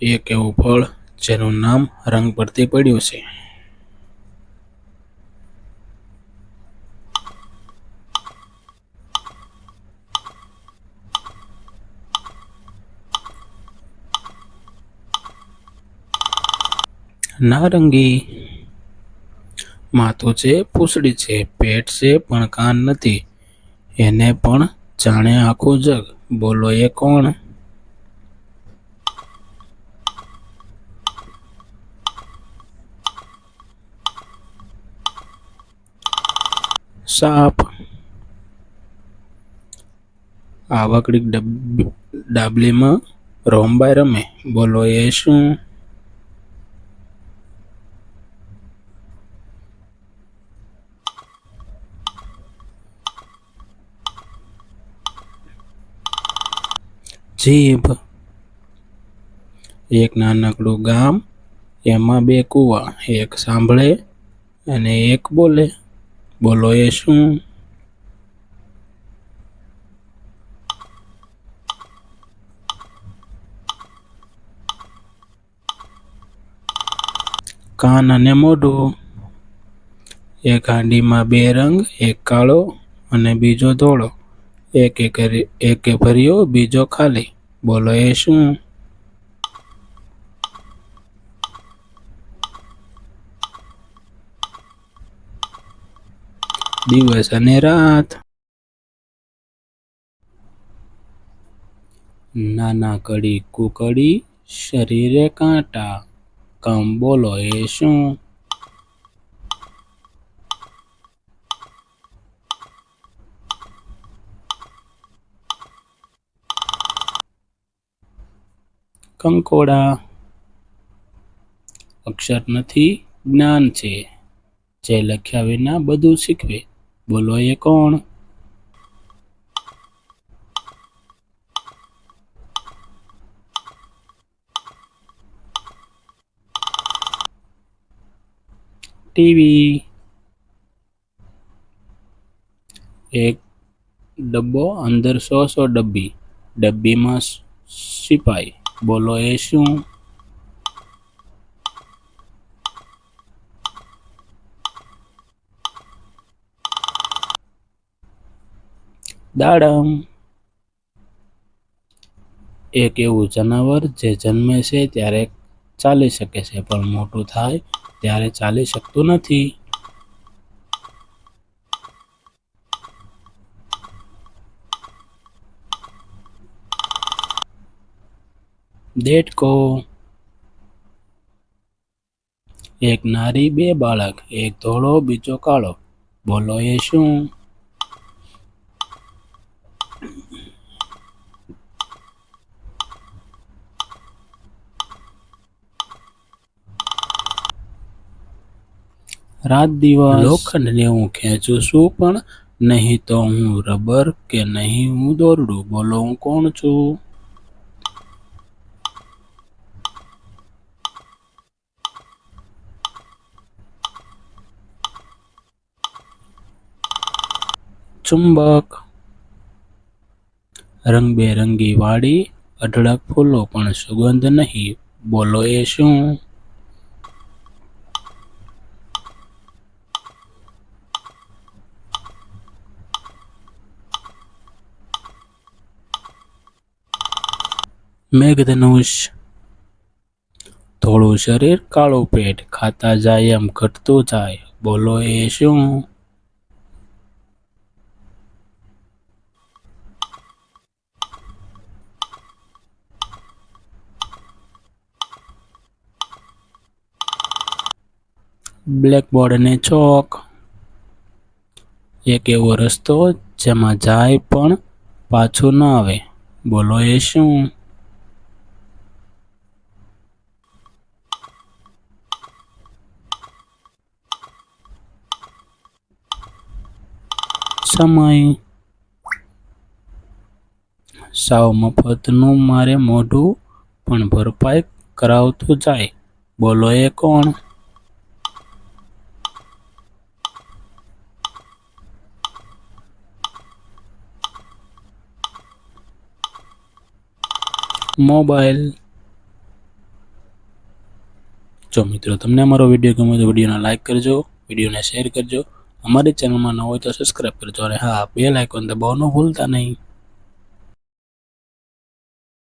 એક એવું ફળ જેનું નામ રંગ પરથી પડ્યું છે. નારંગી. માથું છે, પૂંછડી છે, પેટ છે પણ કાન નથી, એને પણ જાણે આખું જગ. બોલો એ કોણ? સાપ. આવકડી ડાબલીમાં રોમબાઈ રમે. બોલો એ શું? જીભ. એક નાનકડું ગામ, એમાં બે કૂવા, એક સાંભળે અને એક બોલે. બોલો એ શું? કાન અને મોઢું. એક હાંડીમાં બે રંગ, એક કાળો અને બીજો ધોળો. એકે ભર્યો, બીજો ખાલી. બોલો એ શું? દિવસ અને રાત. નાના કડી કુકડી, શરીરે કાંટા. કામ બોલો એ શું? કંકોડા. અક્ષર નથી, જ્ઞાન છે, જે લખ્યા વિના બધું શીખવે. બોલો એ કોણ? ટીવી. એક ડબ્બો, અંદર 100 ડબ્બી, ડબ્બીમાં સિપાઈ. બોલો એ શું? દાડમ. એક એવું જનાવર જે જન્મે છે ત્યારે ચાલી શકે છે, પણ મોટું થાય ત્યારે ચાલી શકતું નથી. દેડકો. એક નારી, બે બાળક, એક ધોળો બીજો કાળો. બોલો એ શું? રાત દિવસ. લોખંડને હું ખેંચું છું પણ નહીં તો હું રબર કે નહીં હું દોરડું. બોલો હું કોણ છું? ચુંબક. રંગબેરંગી વાડી, અઢળક ફૂલો પણ સુગંધ નહીં. બોલો એ શું? મેઘધનુષ. થોડું શરીર, કાળું પેટ, ખાતા જાય એમ ઘટતું જાય. બોલો એ શું? બ્લેકબોર્ડ અને ચોક. એક એવો રસ્તો જેમાં જાય પણ પાછું ન આવે. બોલો એ શું? સમય. સાવ મફતનું મારે મોઢું પણ ભરપાઈ કરાવતું જાય. બોલો એ કોણ? મોબાઈલ. જો મિત્રો તમને અમારો વિડીયો ગમે તો વિડીયોને લાઇક કરજો, વિડીયોને શેર કરજો, અમારી ચેનલમાં ન હોય તો સબસ્ક્રાઈબ કરજો અને હા બેલ આઇકોન દબાવવાનું ભૂલતા નહીં.